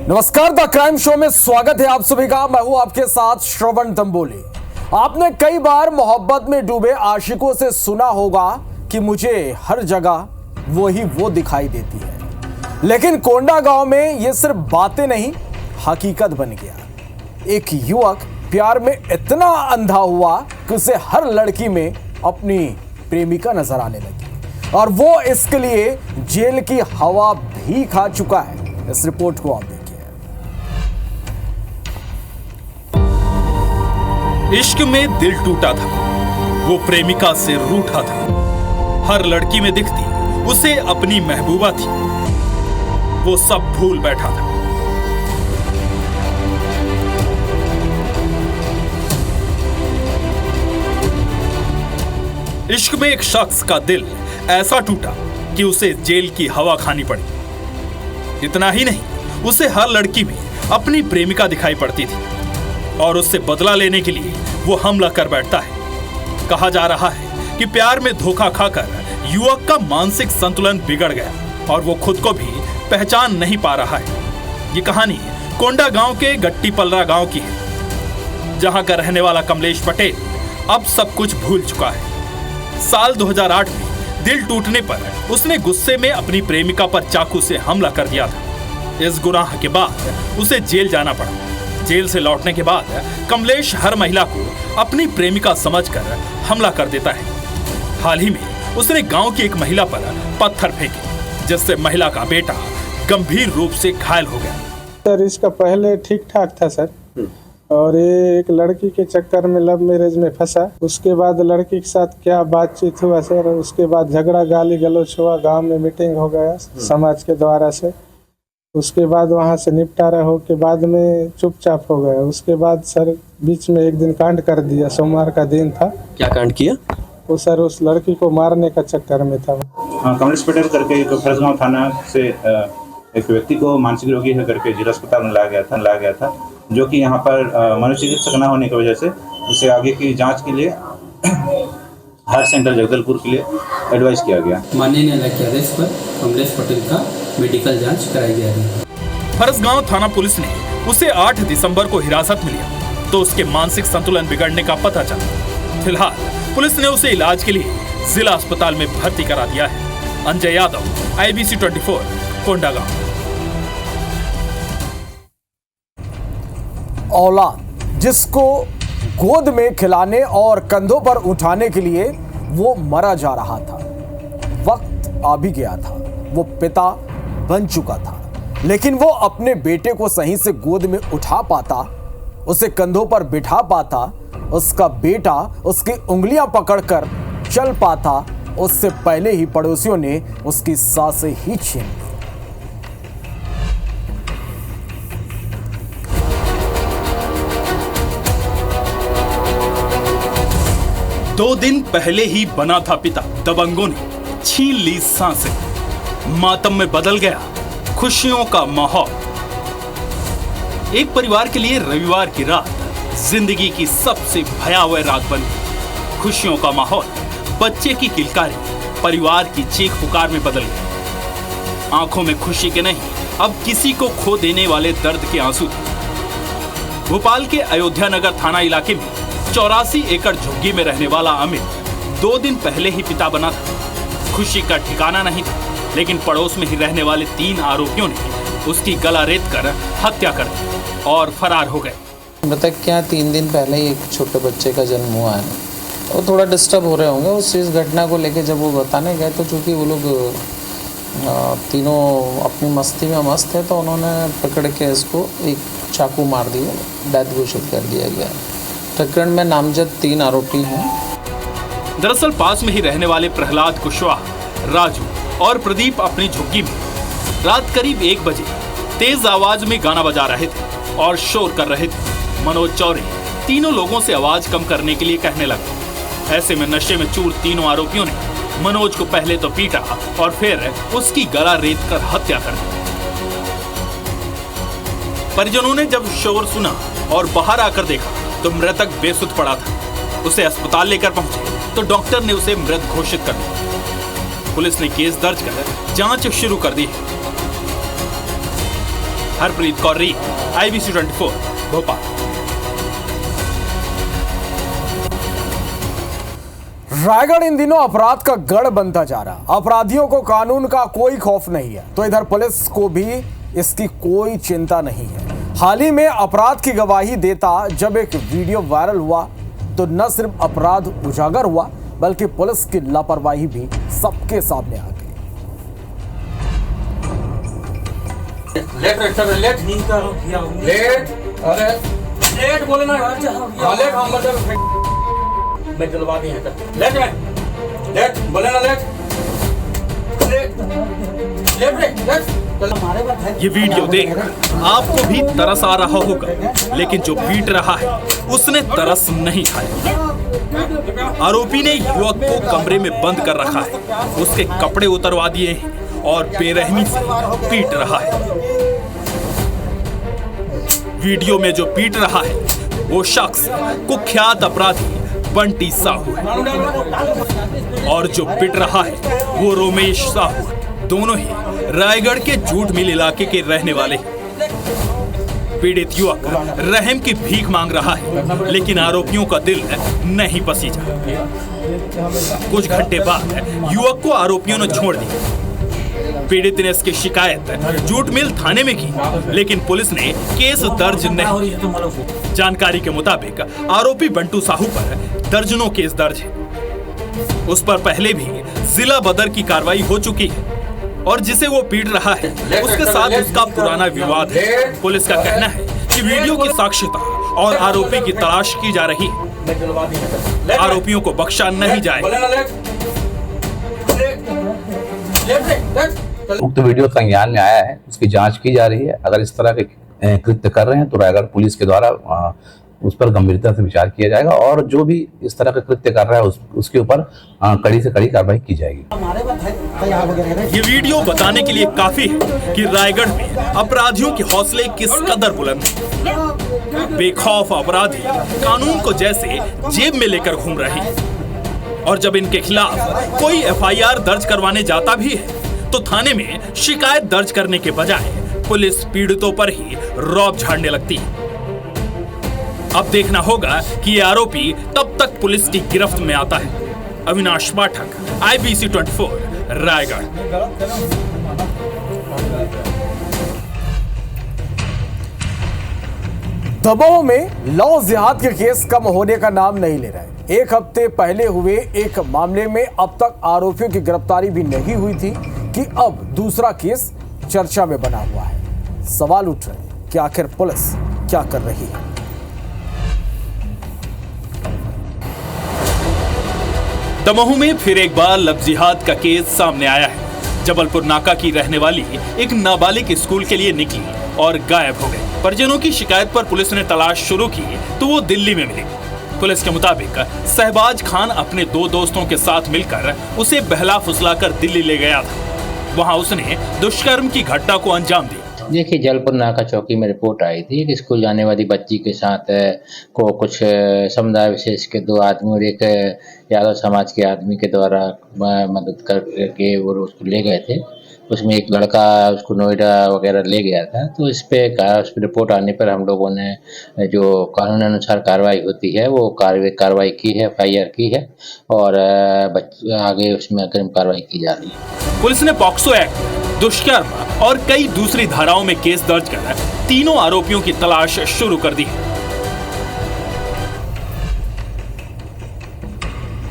नमस्कार, the crime show में स्वागत है आप सभी का। मैं हूं आपके साथ श्रवण तंबोली। आपने कई बार मोहब्बत में डूबे आशिकों से सुना होगा कि मुझे हर जगह वो दिखाई देती है, लेकिन कोंडा गांव में ये सिर्फ बातें नहीं, हकीकत बन गया। एक युवक प्यार में इतना अंधा हुआ कि उसे हर लड़की में अपनी प्रेमिका नजर आने लगी और वो इसके लिए जेल की हवा भी खा चुका है। इस रिपोर्ट को आप देखिए। इश्क में दिल टूटा था, वो प्रेमिका से रूठा था। हर लड़की में दिखती उसे अपनी महबूबा थी, वो सब भूल बैठा था। इश्क में एक शख्स का दिल ऐसा टूटा कि उसे जेल की हवा खानी पड़ी। इतना ही नहीं, उसे हर लड़की में अपनी प्रेमिका दिखाई पड़ती थी और उससे बदला लेने के लिए वो हमला कर बैठता है। कहा जा रहा है कि प्यार में धोखा खाकर युवक का मानसिक संतुलन बिगड़ गया और वो खुद को भी पहचान नहीं पा रहा है। ये कहानी कोंडा गांव के गट्टी पलरा गांव की है, जहां का रहने वाला कमलेश पटेल अब सब कुछ भूल चुका है। साल 2008 में दिल टूटने पर उसने गुस्से में अपनी प्रेमिका पर चाकू से हमला कर दिया था। इस गुनाह के बाद उसे जेल जाना पड़ा। जेल से लौटने के बाद कमलेश हर महिला को अपनी प्रेमिका समझकर हमला कर देता है। हाल ही में उसने गांव की एक महिला पर पत्थर फेंके, जिससे महिला का बेटा गंभीर रूप से घायल हो गया। सर, इसका पहले ठीक ठाक था सर, और ये एक लड़की के चक्कर में लव मैरिज में फंसा। उसके बाद लड़की के साथ क्या बातचीत हुआ सर, उसके बाद झगड़ा गाली गलौज हुआ, गांव में मीटिंग हो गया समाज के द्वारा से। उसके बाद वहां से निपटारा हो के बाद में चुपचाप हो गया। उसके बाद सर बीच में एक दिन कांड कर दिया, सोमवार का दिन था। क्या कांड किया? वो सर उस लड़की को मारने का चक्कर में था। कमलेश पटेल करके एक फरसगांव थाना से एक व्यक्ति को मानसिक रोगी है करके जिला अस्पताल में लाया गया था, जो कि यहाँ पर मनोचिकित्सक न होने की वजह से उसे आगे की जांच के लिए हार्ट सेंटर जगदलपुर के लिए एडवाइस किया गया। माननीय न्यायालय के आदेश पर कमलेश पटेल का मेडिकल जांच कराई गई है। फरसगांव थाना पुलिस ने उसे 8 दिसंबर को हिरासत में लिया तो उसके मानसिक संतुलन बिगड़ने का पता चला। फिलहाल पुलिस ने उसे इलाज के लिए जिला अस्पताल में भर्ती करा दिया है। अंजय यादव, IBC 24, कोंडा गांव। औलाद जिसको गोद में खिलाने और कंधों पर उठाने के लिए वो मरा जा रहा था, वक्त आ भी गया था, वो पिता बन चुका था, लेकिन वो अपने बेटे को सही से गोद में उठा पाता, उसे कंधों पर बिठा पाता, उसका बेटा उसकी उंगलियां पकड़कर चल पाता, उससे पहले ही पड़ोसियों ने उसकी सांसें ही छीन ली। 2 दिन पहले ही बना था पिता, दबंगों ने छीन ली सांसें। मातम में बदल गया खुशियों का माहौल। एक परिवार के लिए रविवार की रात जिंदगी की सबसे भयावह रात बनी। खुशियों का माहौल बच्चे की किलकारी, परिवार की चीख पुकार में बदल गया। आंखों में खुशी के नहीं, अब किसी को खो देने वाले दर्द के आंसू थे। भोपाल के अयोध्या नगर थाना इलाके में 84 एकड़ झुग्गी में रहने वाला अमित 2 दिन पहले ही पिता बना था। खुशी का ठिकाना नहीं था, लेकिन पड़ोस में ही रहने वाले 3 आरोपियों ने उसकी गला रेत कर हत्या कर दी और फरार हो गए। मृतक के यहाँ 3 दिन पहले ही एक छोटे बच्चे का जन्म हुआ है। वो थोड़ा डिस्टर्ब हो रहे होंगे उस चीज़ घटना को लेके। जब वो बताने गए तो चूँकि वो लोग तीनों अपनी मस्ती में मस्त है, तो उन्होंने पकड़ के इसको एक चाकू मार दिया, डेथ घोषित कर दिया गया। प्रकरण में नामजद 3 आरोपी हैं। दरअसल पास में ही रहने वाले प्रहलाद कुशवाहा, राजू और प्रदीप अपनी झुग्गी में रात करीब 1 बजे तेज आवाज में गाना बजा रहे थे और शोर कर रहे थे। मनोज चौरे तीनों लोगों से आवाज कम करने के लिए कहने लगा। ऐसे में नशे में चूर तीनों आरोपियों ने मनोज को पहले तो पीटा और फिर उसकी गला रेत कर हत्या कर दी। परिजनों ने जब शोर सुना और बाहर आकर देखा तो मृतक बेसुध पड़ा था। उसे अस्पताल लेकर पहुंचे तो डॉक्टर ने उसे मृत घोषित कर दिया। पुलिस ने केस दर्ज कर जांच शुरू कर दी है। हरप्रीत कौर री, IBC 24 भोपाल। रायगढ़ इन दिनों अपराध का गढ़ बनता जा रहा। अपराधियों को कानून का कोई खौफ नहीं है, तो इधर पुलिस को भी इसकी कोई चिंता नहीं है। हाल ही में अपराध की गवाही देता जब एक वीडियो वायरल हुआ तो न सिर्फ अपराध उजागर हुआ बल्कि पुलिस की लापरवाही भी सबके सामने आ गई। लेट बोले ना लेट हम मैं जलवा दी है लेट बोले ना लेट ये वीडियो देख आपको भी तरस आ रहा होगा, लेकिन जो पीट रहा है उसने तरस नहीं खाया। आरोपी ने युवक को कमरे में बंद कर रखा है, उसके कपड़े उतरवा दिए हैं और बेरहमी से पीट रहा है। वीडियो में जो पीट रहा है वो शख्स कुख्यात अपराधी बंटी साहू है और जो पिट रहा है वो रोमेश साहू है। दोनों ही रायगढ़ के जूट मिल इलाके के रहने वाले हैं। पीड़ित युवक रहम की भीख मांग रहा है, लेकिन आरोपियों का दिल नहीं पसीजा। कुछ घंटे बाद युवक को आरोपियों ने छोड़ दिया। पीड़ित ने इसकी शिकायत जूट मिल थाने में की, लेकिन पुलिस ने केस दर्ज नहीं किया। जानकारी के मुताबिक आरोपी बंटू साहू पर दर्जनों केस दर्ज है। उस पर पहले भी जिला बदर की कार्रवाई हो चुकी है और जिसे वो पीट रहा है उसके साथ उसका पुराना विवाद है। पुलिस का कहना है कि वीडियो की साक्ष्यता और आरोपी की तलाश की जा रही है। आरोपियों को बख्शा नहीं जाएगा। उक्त वीडियो संज्ञान में आया है, उसकी जांच की जा रही है। अगर इस तरह के कृत्य कर रहे हैं तो रायगढ़ पुलिस के द्वारा उस पर गंभीरता से विचार किया जाएगा और जो भी इस तरह का कृत्य कर रहा है उसके ऊपर कड़ी से कड़ी कार्रवाई की जाएगी। ये वीडियो बताने के लिए काफी है कि रायगढ़ में अपराधियों के हौसले किस कदर बुलंद हैं। बेखौफ अपराधी कानून को जैसे जेब में लेकर घूम रहे हैं और जब इनके खिलाफ कोई FIR दर्ज करवाने जाता भी है तो थाने में शिकायत दर्ज करने के बजाय पुलिस पीड़ितों पर ही रौब झाड़ने लगती है। अब देखना होगा कि ये आरोपी कब तक पुलिस की गिरफ्त में आता है। अविनाश पाठक, IBC 24 रायगढ़। दमोह में लव जिहाद के केस कम होने का नाम नहीं ले रहे। एक हफ्ते पहले हुए एक मामले में अब तक आरोपियों की गिरफ्तारी भी नहीं हुई थी कि अब दूसरा केस चर्चा में बना हुआ है। सवाल उठ रहे हैं कि आखिर पुलिस क्या कर रही है। दमोह में फिर एक बार लव जिहाद का केस सामने आया है। जबलपुर नाका की रहने वाली एक नाबालिग स्कूल के लिए निकली और गायब हो गई। परिजनों की शिकायत पर पुलिस ने तलाश शुरू की तो वो दिल्ली में मिली। पुलिस के मुताबिक सहबाज खान अपने 2 दोस्तों के साथ मिलकर उसे बहला फुसलाकर दिल्ली ले गया था। वहां उसने दुष्कर्म की घटना को अंजाम दिया। देखिए, जबलपुर नाका चौकी में रिपोर्ट आई थी कि स्कूल जाने वाली बच्ची के साथ को कुछ समुदाय विशेष के 2 आदमी और एक यादव समाज के आदमी के द्वारा मदद करके वो उसको ले गए थे। उसमें एक लड़का उसको नोएडा वगैरह ले गया था। तो इस पे रिपोर्ट आने पर हम लोगों ने जो कानून अनुसार कार्रवाई होती है वो कार्रवाई की है, FIR की है और आगे उसमें अग्रिम कार्रवाई की जा रही है। पुलिस ने पॉक्सो एक्ट, दुष्कर्म और कई दूसरी धाराओं में केस दर्ज कर तीनों आरोपियों की तलाश शुरू कर दी।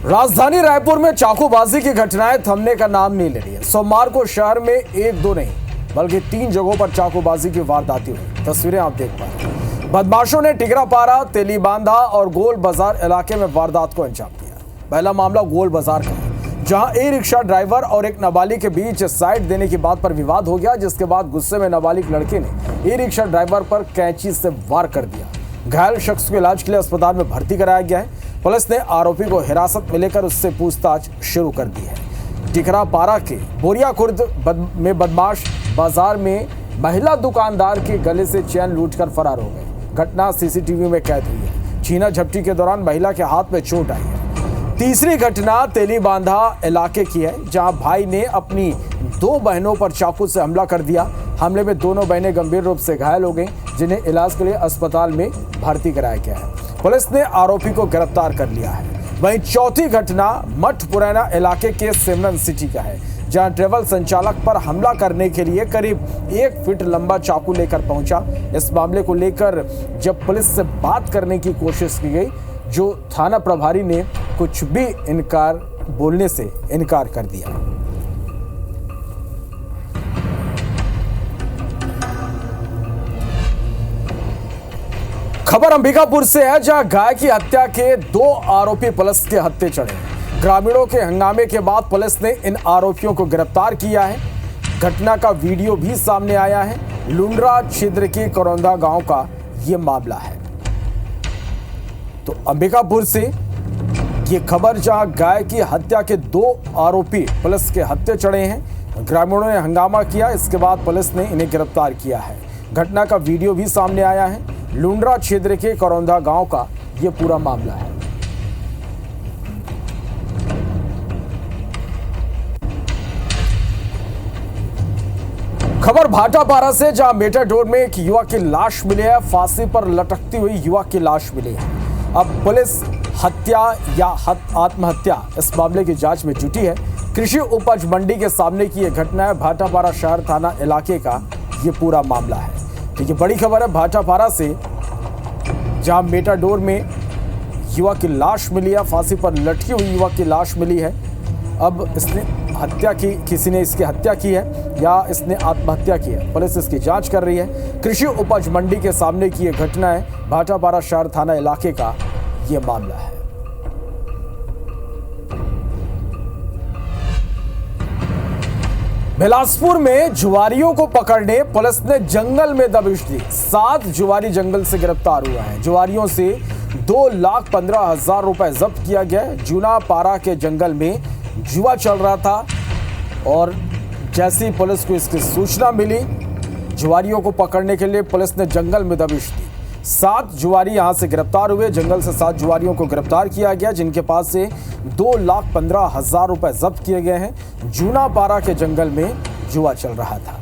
राजधानी रायपुर में चाकूबाजी की घटनाएं थमने का नाम नहीं ले रही है। सोमवार को शहर में 1-2 नहीं बल्कि 3 जगहों पर चाकूबाजी की वारदातें हुई। तस्वीरें आप देख पा रहे हैं। बदमाशों ने टिकरापारा, तेलीबांधा और गोल बाजार इलाके में वारदात को अंजाम दिया। पहला मामला गोल बाजार का है, जहां ई-रिक्शा ड्राइवर और एक नाबालिग के बीच साइड देने की बात पर विवाद हो गया, जिसके बाद गुस्से में नाबालिग लड़के ने ई-रिक्शा ड्राइवर पर कैंची से वार कर दिया। घायल शख्स को इलाज के लिए अस्पताल में भर्ती कराया गया है। पुलिस ने आरोपी को हिरासत में लेकर उससे पूछताछ शुरू कर दी है। टिकरापारा के बोरिया खुर्द में बदमाश बाजार में महिला दुकानदार के गले से चैन लूटकर फरार हो गए। घटना CCTV में कैद हुई है। छीना झपटी के दौरान महिला के हाथ में चोट आई है। तीसरी घटना तेलीबांधा इलाके की है, जहां भाई ने अपनी 2 बहनों पर चाकू से हमला कर दिया। हमले में दोनों बहनें गंभीर रूप से घायल हो गईं, जिन्हें इलाज के लिए अस्पताल में भर्ती कराया गया है। पुलिस ने आरोपी को गिरफ्तार कर लिया है। वहीं चौथी घटना मठ पुरैना इलाके के सिमरन सिटी का है, जहां ट्रेवल संचालक पर हमला करने के लिए करीब 1 फीट लंबा चाकू लेकर पहुंचा। इस मामले को लेकर जब पुलिस से बात करने की कोशिश की गई, जो थाना प्रभारी ने कुछ भी बोलने से इनकार कर दिया। खबर अंबिकापुर से है, जहां गाय की हत्या के 2 आरोपी पुलिस के हत्थे चढ़े। ग्रामीणों के हंगामे के बाद पुलिस ने इन आरोपियों को गिरफ्तार किया है। घटना का वीडियो भी सामने आया है। लुंड्रा क्षेत्र के करौंदा गांव का यह मामला है। तो अंबिकापुर से ये खबर, जहां गाय की हत्या के 2 आरोपी पुलिस के हत्थे चढ़े हैं। ग्रामीणों ने हंगामा किया, इसके बाद पुलिस ने इन्हें गिरफ्तार किया है। घटना का वीडियो भी सामने आया है। लुंड्रा क्षेत्र के करौंदा गांव का यह पूरा मामला है। खबर भाटापारा से, जहां मेटाडोर में एक युवक की लाश मिली है। फांसी पर लटकती हुई युवक की लाश मिली है। अब पुलिस हत्या या आत्महत्या इस मामले की जांच में जुटी है। कृषि उपज मंडी के सामने की यह घटना है। भाटापारा शहर थाना इलाके का यह पूरा मामला है। तो ये बड़ी खबर है भाटापारा से, जहां मेटाडोर में युवक की लाश मिली है। फांसी पर लटकी हुई युवक की लाश मिली है। अब इसने हत्या की, किसी ने इसकी हत्या की है या इसने आत्महत्या की है, पुलिस इसकी जांच कर रही है। कृषि उपज मंडी के सामने की यह घटना है। भाटापारा शहर थाना इलाके का यह मामला है। बिलासपुर में जुआरियों को पकड़ने पुलिस ने जंगल में दबिश दी। 7 जुआरी जंगल से गिरफ्तार हुआ है। जुआरियों से 2,15,000 रुपए जब्त किया गया। जूना पारा के जंगल में जुआ चल रहा था और जैसी पुलिस को इसकी सूचना मिली, जुआरियों को पकड़ने के लिए पुलिस ने जंगल में दबिश दी। 7 जुआरी यहां से गिरफ्तार हुए। जंगल से 7 जुआरियों को गिरफ्तार किया गया, जिनके पास से 2,15,000 रुपए जब्त किए गए हैं। जूना पारा के जंगल में जुआ चल रहा था।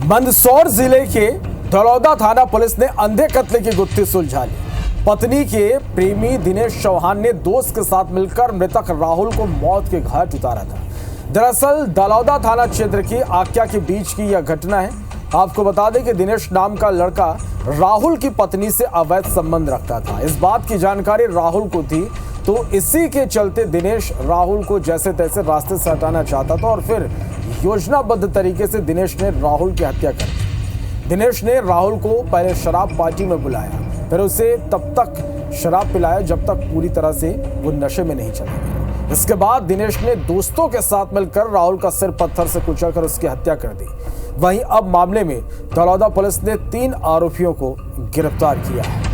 मंदसौर जिले के दलौदा थाना पुलिस ने अंधे कत्ल की गुत्थी सुलझा ली। पत्नी के प्रेमी दिनेश चौहान ने दोस्त के साथ मिलकर मृतक राहुल को मौत के घाट उतारा था। दरअसल दलौदा थाना क्षेत्र की आक्या के बीच की यह घटना है। आपको बता दें कि दिनेश नाम का लड़का राहुल की पत्नी से अवैध संबंध रखता था। इस बात की जानकारी राहुल को थी, तो इसी के चलते दिनेश राहुल को जैसे तैसे रास्ते से हटाना चाहता था और फिर योजनाबद्ध तरीके से दिनेश ने राहुल की हत्या कर दी। दिनेश ने राहुल को पहले शराब पार्टी में बुलाया, फिर उसे तब तक शराब पिलाया जब तक पूरी तरह से वो नशे में नहीं चला गया। इसके बाद दिनेश ने दोस्तों के साथ मिलकर राहुल का सिर पत्थर से कुचलकर उसकी हत्या कर दी। वहीं अब मामले में दलौदा पुलिस ने 3 आरोपियों को गिरफ्तार किया है।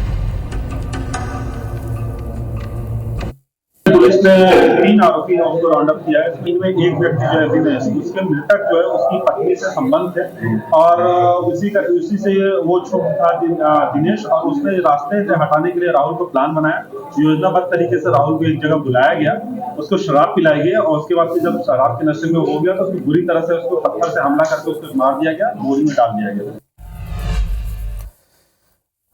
पुलिस ने 3 आरोपियों को राउंड अप किया है। इनमें एक व्यक्ति जो है दिनेश, उसके मृतक जो है उसकी पत्नी से संबंध है और उसी से वो छुप था दिनेश, और उसने रास्ते से हटाने के लिए राहुल को प्लान बनाया। योजनाबद्ध तरीके से राहुल को एक जगह बुलाया गया, उसको शराब पिलाई गई और उसके बाद जब शराब के नशे में हो गया तो उसको बुरी तरह से उसको पत्थर से हमला करके उसको मार दिया गया, बोरी में डाल दिया गया।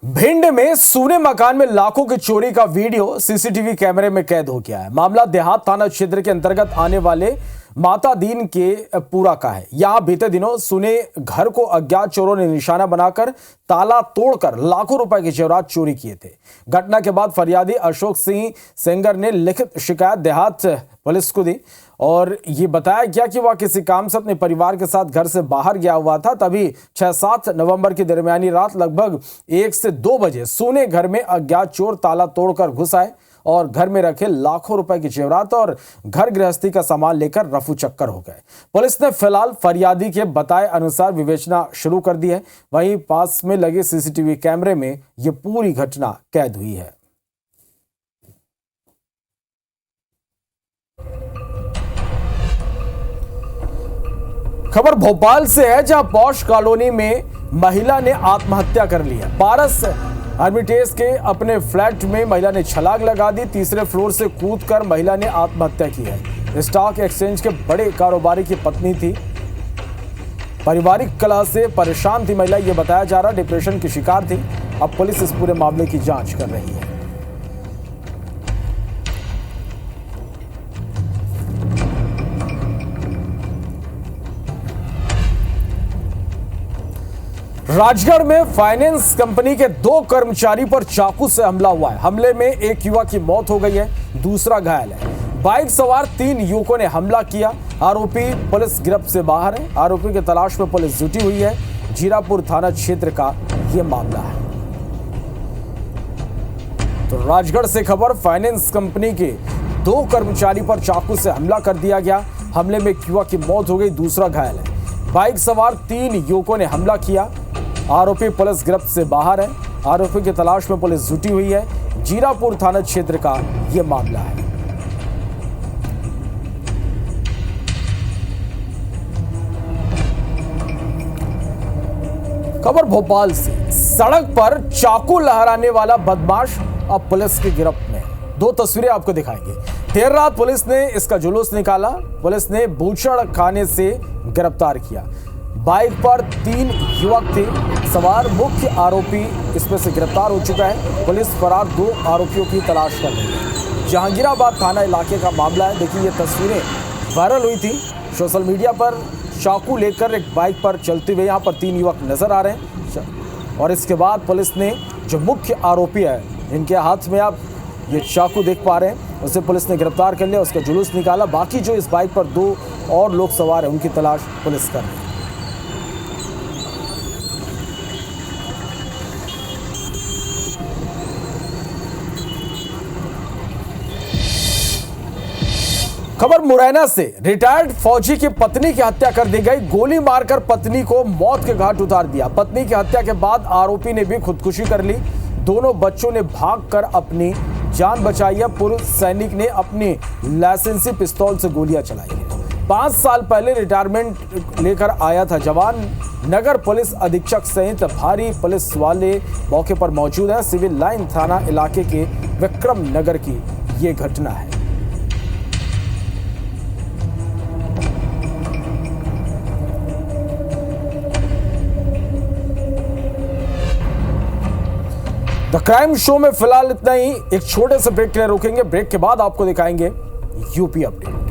भिंड में सूने मकान में लाखों की चोरी का वीडियो सीसीटीवी कैमरे में कैद हो गया है। मामला देहात थाना क्षेत्र के अंतर्गत आने वाले माता दीन के पूरा का है। यहां बीते दिनों सूने घर को अज्ञात चोरों ने निशाना बनाकर ताला तोड़कर लाखों रुपए के जेवरात चोरी किए थे। घटना के बाद फरियादी अशोक सिंह सेंगर ने लिखित शिकायत देहात पुलिस को दी और ये बताया गया कि वह किसी काम से अपने परिवार के साथ घर से बाहर गया हुआ था। तभी 6-7 नवंबर की दरमियानी रात लगभग 1 से 2 बजे सूने घर में अज्ञात चोर ताला तोड़कर घुस आए और घर में रखे लाखों रुपए की जेवरात और घर गृहस्थी का सामान लेकर रफू चक्कर हो गए। पुलिस ने फिलहाल फरियादी के बताए अनुसार विवेचना शुरू कर दी है। वहीं पास में लगे सीसीटीवी कैमरे में यह पूरी घटना कैद हुई है। खबर भोपाल से है, जहां पौष कॉलोनी में महिला ने आत्महत्या कर ली है। पारस आर्मिटेज के अपने फ्लैट में महिला ने छलांग लगा दी। तीसरे फ्लोर से कूदकर महिला ने आत्महत्या की है। स्टॉक एक्सचेंज के बड़े कारोबारी की पत्नी थी। पारिवारिक कलह से परेशान थी महिला, यह बताया जा रहा। डिप्रेशन की शिकार थी। अब पुलिस इस पूरे मामले की जांच कर रही है। राजगढ़ में फाइनेंस कंपनी के 2 कर्मचारी पर चाकू से हमला हुआ है। हमले में एक युवक की मौत हो गई है, दूसरा घायल है। बाइक सवार 3 युवकों ने हमला किया। आरोपी पुलिस गिरफ्त से बाहर है। आरोपी की तलाश में पुलिस जुटी हुई है। जीरापुर थाना क्षेत्र का यह मामला है। तो राजगढ़ से खबर, फाइनेंस कंपनी के 2 कर्मचारी पर चाकू से हमला कर दिया गया। हमले में एक युवक की मौत हो गई, दूसरा घायल है। बाइक सवार 3 युवकों ने हमला किया। आरोपी पुलिस गिरफ्त से बाहर है। आरोपी की तलाश में पुलिस जुटी हुई है। जीरापुर थाना क्षेत्र का यह मामला है। खबर भोपाल से, सड़क पर चाकू लहराने वाला बदमाश अब पुलिस की गिरफ्त में। 2 तस्वीरें आपको दिखाएंगे। देर रात पुलिस ने इसका जुलूस निकाला। पुलिस ने बूचड़ खाने से गिरफ्तार किया। बाइक पर 3 युवक थे सवार। मुख्य आरोपी इसमें से गिरफ्तार हो चुका है। पुलिस फरार 2 आरोपियों की तलाश कर रही है। जहांगीराबाद थाना इलाके का मामला है। देखिए, ये तस्वीरें वायरल हुई थी सोशल मीडिया पर। चाकू लेकर एक बाइक पर चलते हुए यहाँ पर 3 युवक नजर आ रहे हैं। और इसके बाद पुलिस ने जो मुख्य आरोपी है, इनके हाथ में आप ये चाकू देख पा रहे हैं, उसे पुलिस ने गिरफ्तार कर लिया। उसका जुलूस निकाला। बाकी जो इस बाइक पर 2 और लोग सवार हैं, उनकी तलाश पुलिस कर रही है। खबर मुरैना से, रिटायर्ड फौजी की पत्नी की हत्या कर दी गई। गोली मारकर पत्नी को मौत के घाट उतार दिया। पत्नी की हत्या के बाद आरोपी ने भी खुदकुशी कर ली। दोनों बच्चों ने भागकर अपनी जान बचाई है। पूर्व सैनिक ने अपनी लाइसेंसी पिस्तौल से गोलियां चलाई है। 5 साल पहले रिटायरमेंट लेकर आया था जवान। नगर पुलिस अधीक्षक सहित भारी पुलिस वाले मौके पर मौजूद हैं। सिविल लाइन थाना इलाके के विक्रम नगर की ये घटना है। द क्राइम शो में फिलहाल इतना ही। एक छोटे से ब्रेक के लिए रुकेंगे। ब्रेक के बाद आपको दिखाएंगे यूपी अपडेट।